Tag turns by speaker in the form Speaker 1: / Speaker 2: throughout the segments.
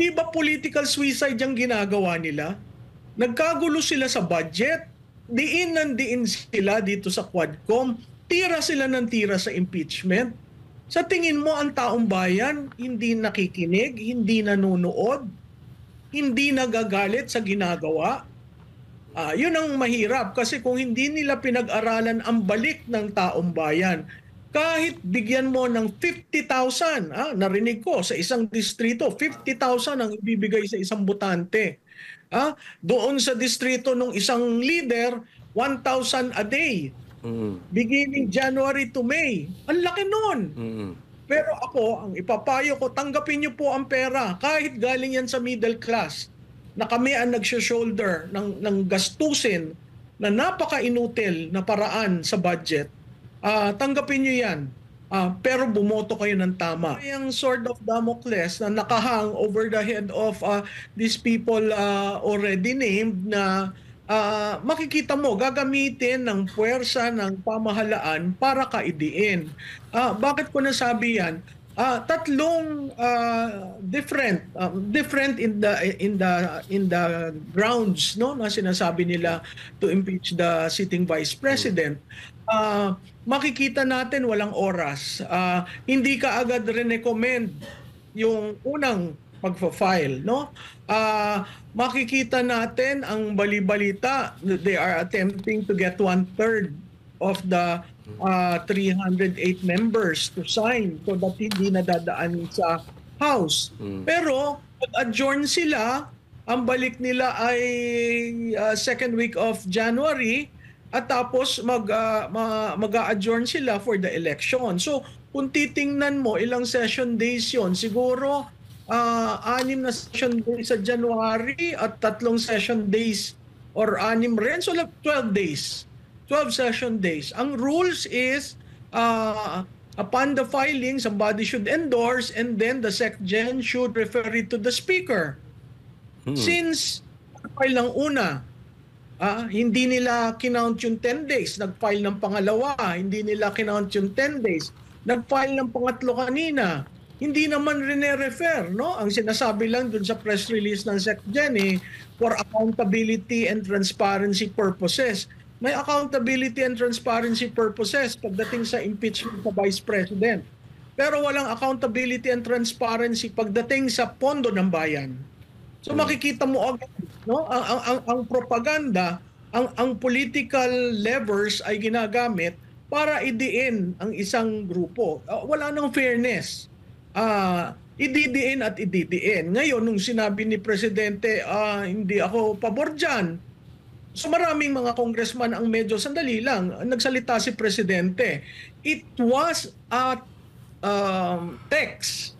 Speaker 1: Di ba political suicide yung ginagawa nila? Nagkagulo sila sa budget, diin ng diin sila dito sa Quadcom, tira sila ng tira sa impeachment. Sa tingin mo ang taong bayan hindi nakikinig, hindi nanonood, hindi nagagalit sa ginagawa? Yun ang mahirap kasi kung hindi nila pinag-aralan ang balik ng taong bayan, kahit bigyan mo ng 50,000, narinig ko sa isang distrito, 50,000 ang ibibigay sa isang botante. Doon sa distrito ng isang leader, 1,000 a day. Beginning January to May. Ang laki nun. Pero ako, ang ipapayo ko, tanggapin niyo po ang pera. Kahit galing yan sa middle class, na kami ang nagsho-shoulder ng gastusin na napaka-inutil na paraan sa budget, tanggapin niyo yan. Pero bumoto kayo ng tama. Yung sword of Damocles na nakahang over the head of these people already named na makikita mo, gagamitin ng puwersa ng pamahalaan para kaidiin. Bakit ko nasabi yan? Tatlong different in the grounds, no, na sinasabi nila to impeach the sitting vice president. Makikita natin walang oras. Hindi ka agad recommend yung unang pagfa-file, no? Makikita natin ang bali-balita, they are attempting to get 1/3 of the 308 members to sign so that hindi nadadaan sa House. Pero nag-adjourn sila, ang balik nila ay second week of January at tapos mag-a-adjourn sila for the election. So kung titingnan mo ilang session days yon, siguro 6 na session days sa January at 3 session days or 6 rin, so 12 days. 12 session days. Ang rules is upon the filing, somebody should endorse and then the SecGen should refer it to the Speaker. Since nag-file ng una, hindi nila kinount yung 10 days. Nag-file ng pangalawa, hindi nila kinount yung 10 days. Nag-file ng pangatlo kanina. Hindi naman rene-refer, no? Ang sinasabi lang dun sa press release ng SecGen for accountability and transparency purposes. May accountability and transparency purposes pagdating sa impeachment sa Vice President. Pero walang accountability and transparency pagdating sa pondo ng bayan. So makikita mo agad, no? Ang propaganda, ang political levers ay ginagamit para idiin ang isang grupo. Wala nang fairness. Ididiin at ididiin. Ngayon, nung sinabi ni Presidente, hindi ako pabor dyan. So maraming mga congressman ang medyo sandali lang. Nagsalita si Presidente. It was a text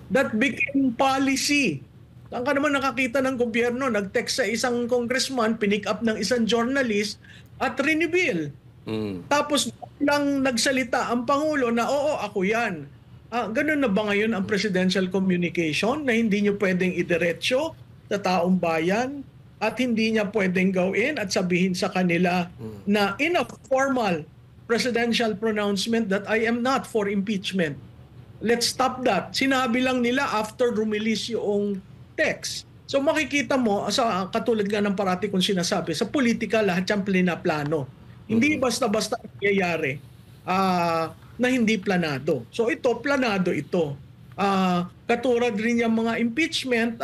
Speaker 1: that became policy. Saan ka naman nakakita ng gobyerno? Nag-text sa isang congressman, pinick up ng isang journalist at rinibil. Tapos lang nagsalita ang Pangulo na oo, ako yan. Ganun na ba ngayon ang presidential communication na hindi nyo pwedeng idiretso sa taong bayan at hindi niya pwedeng gawin at sabihin sa kanila na in a formal presidential pronouncement that I am not for impeachment. Let's stop that. Sinabi lang nila after rumilis yung text. So makikita mo, sa katulad nga ng parati kong sinasabi, sa politika lahat yung plano. Hindi basta-basta nangyayari na hindi planado. So ito, planado ito. Katulad rin yung mga impeachment,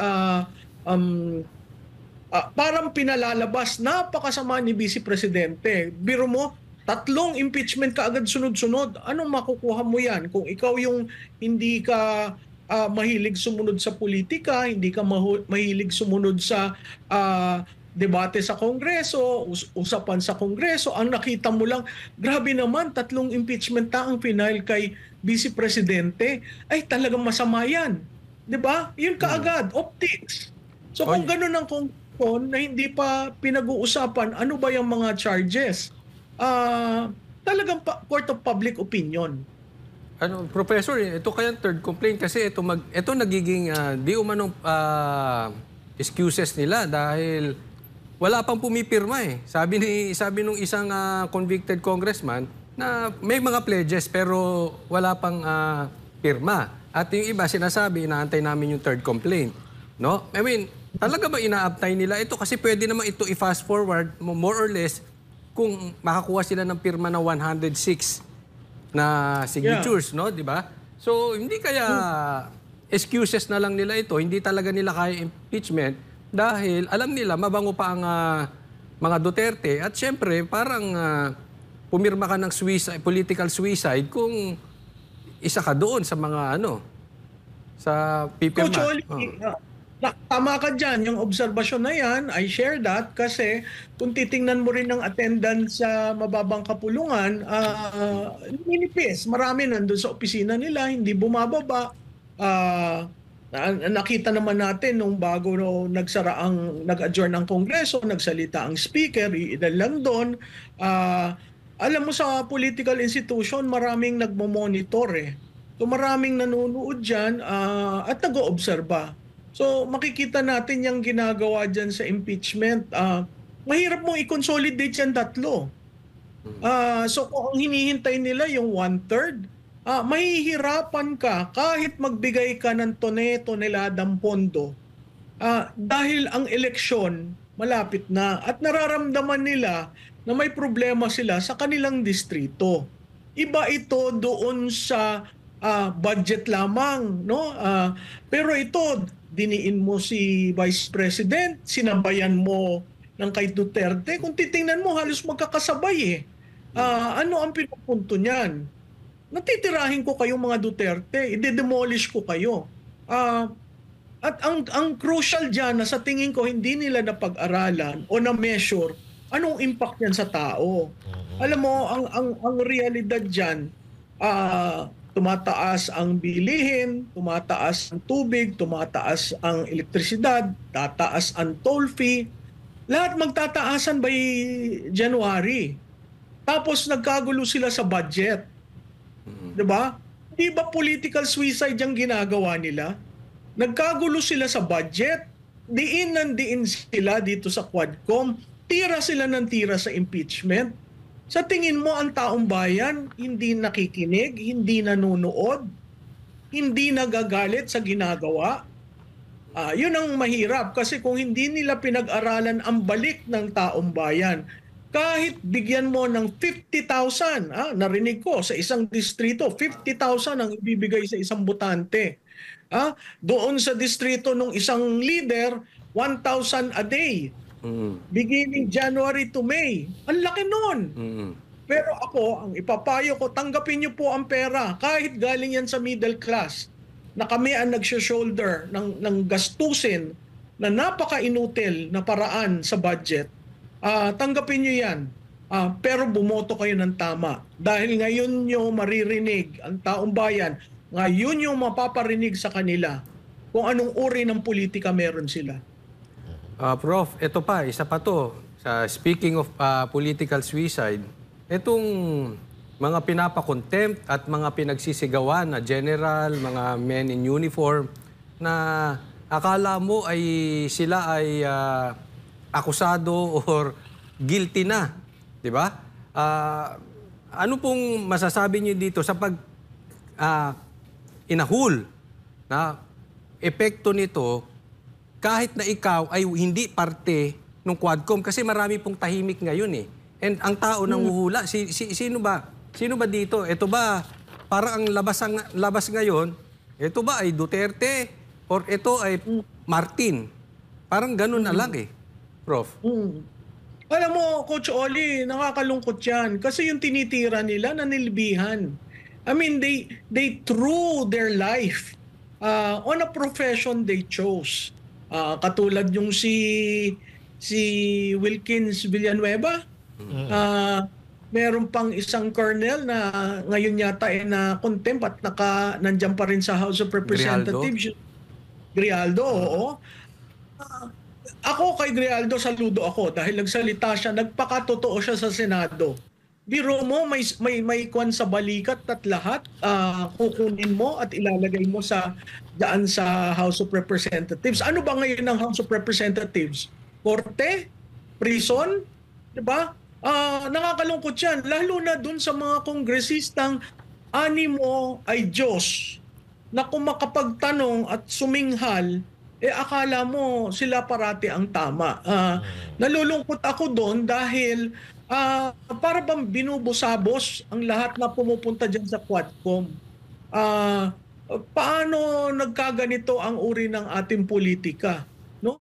Speaker 1: parang pinalalabas, napakasama ni Vice Presidente. Biro mo, 3 impeachment ka agad sunod-sunod. Anong makukuha mo yan? Kung ikaw yung hindi ka mahilig sumunod sa politika, hindi ka mahilig sumunod sa debate sa Kongreso, usapan sa Kongreso, ang nakita mo lang, grabe naman, 3 impeachment ang final kay Vice Presidente, ay talagang masama yan. Diba? Yun kaagad, optics. So kung ganun ang kung na hindi pa pinag-uusapan, ano ba yung mga charges? Talagang court of public opinion.
Speaker 2: Professor, ito kayang third complaint kasi ito nagiging di umanong excuses nila dahil wala pang pumipirma eh. Sabi nung isang convicted congressman na may mga pledges pero wala pang pirma. At yung iba sinasabi, inaantay namin yung third complaint. No? I mean, talaga ba ina-apply nila ito? Kasi pwede naman ito i-fast forward, more or less, kung makakuha sila ng pirma na 106 na signatures, no? Di ba? So, hindi kaya excuses na lang nila ito, hindi talaga nila kaya impeachment dahil alam nila mabango pa ang mga Duterte at syempre parang pumirma ka ng political suicide kung isa ka doon sa mga sa pipirma.
Speaker 1: Coach Oli, tama ka dyan. Yung obserbasyon na yan, I share that kasi kung titingnan mo rin ng attendance sa mababang kapulungan, ninipis. Marami nandun sa opisina nila, hindi bumababa. Nakita naman natin nung bago nag-adjourn ang Kongreso, nagsalita ang speaker, ilan lang doon. Alam mo sa political institution, maraming nagmo-monitor eh. So maraming nanonood dyan at nag-oobserba. So makikita natin yung ginagawa dyan sa impeachment. Mahirap mong i-consolidate yan tatlo. So kung hinihintay nila yung 1/3, mahihirapan ka kahit magbigay ka ng toneladang pondo dahil ang eleksyon malapit na at nararamdaman nila na may problema sila sa kanilang distrito. Iba ito doon sa budget lamang, no? Pero ito, diniin mo si Vice President, sinabayan mo ng kay Duterte. Kung titingnan mo, halos magkakasabay eh. Ano ang pinupunto niyan? Natitirahin ko kayong mga Duterte, i-demolish ko kayo. At ang crucial dyan na sa tingin ko hindi nila napag-aralan o na-measure anong impact yan sa tao. Alam mo, ang realidad dyan, tumataas ang bilihin, tumataas ang tubig, tumataas ang elektrisidad, tataas ang toll fee. Lahat magtataasan by January. Tapos nagkagulo sila sa budget. Diba? Di ba political suicide yung ginagawa nila? Nagkagulo sila sa budget, diin sila dito sa Quadcom, tira sila ng tira sa impeachment. Sa tingin mo ang taong bayan hindi nakikinig, hindi nanonood, hindi nagagalit sa ginagawa? Yun ang mahirap kasi kung hindi nila pinag-aralan ang balik ng taong bayan, kahit bigyan mo ng 50,000, narinig ko sa isang distrito, 50,000 ang ibibigay sa isang botante. Doon sa distrito ng isang leader, 1,000 a day. Beginning January to May. Ang laki nun. Pero ako, ang ipapayo ko, tanggapin niyo po ang pera. Kahit galing yan sa middle class, na kami ang nagsho-shoulder ng gastusin na napaka-inutil na paraan sa budget, tanggapin nyo yan. Pero bumoto kayo ng tama. Dahil ngayon nyo maririnig ang taong bayan, ngayon nyo mapaparinig sa kanila kung anong uri ng politika meron sila.
Speaker 2: Prof, ito pa, isa pa to. Speaking of political suicide, itong mga pinapakontempt at mga pinagsisigawan na general, mga men in uniform, na akala mo ay sila ay akusado or guilty na, di ba? Ano pong masasabi niyo dito sa inahul na epekto nito kahit na ikaw ay hindi parte ng Quadcom kasi marami pong tahimik ngayon eh. And ang tao nanguhula, sino ba? Sino ba dito? Ito ba parang ang labas ngayon? Ito ba ay Duterte or ito ay Martin? Parang ganun na lang eh. Prof.
Speaker 1: Alam mo, Coach Oli, nakakalungkot yan. Kasi yung tinitira nila, nanilbihan. I mean, they threw their life on a profession they chose. Katulad yung si Wilkins Villanueva. Meron pang isang colonel na ngayon yata na contempt at nandyan pa rin sa House of Representatives. Grialdo, oo. Ako kay Grialdo, saludo ako dahil nagsalita siya, nagpakatotoo siya sa Senado. Biro mo, may kwan sa balikat at lahat, kukunin mo at ilalagay mo daan sa House of Representatives. Ano ba ngayon ng House of Representatives? Korte? Prison? Diba? Nakakalungkot yan. Lalo na dun sa mga kongresistang animo ay Diyos na kung makapagtanong at suminghal akala mo sila parati ang tama. Nalulungkot ako doon dahil para bang binubusabos ang lahat na pumupunta diyan sa Quadcom. Ah, Paano nagkaganito ang uri ng ating politika?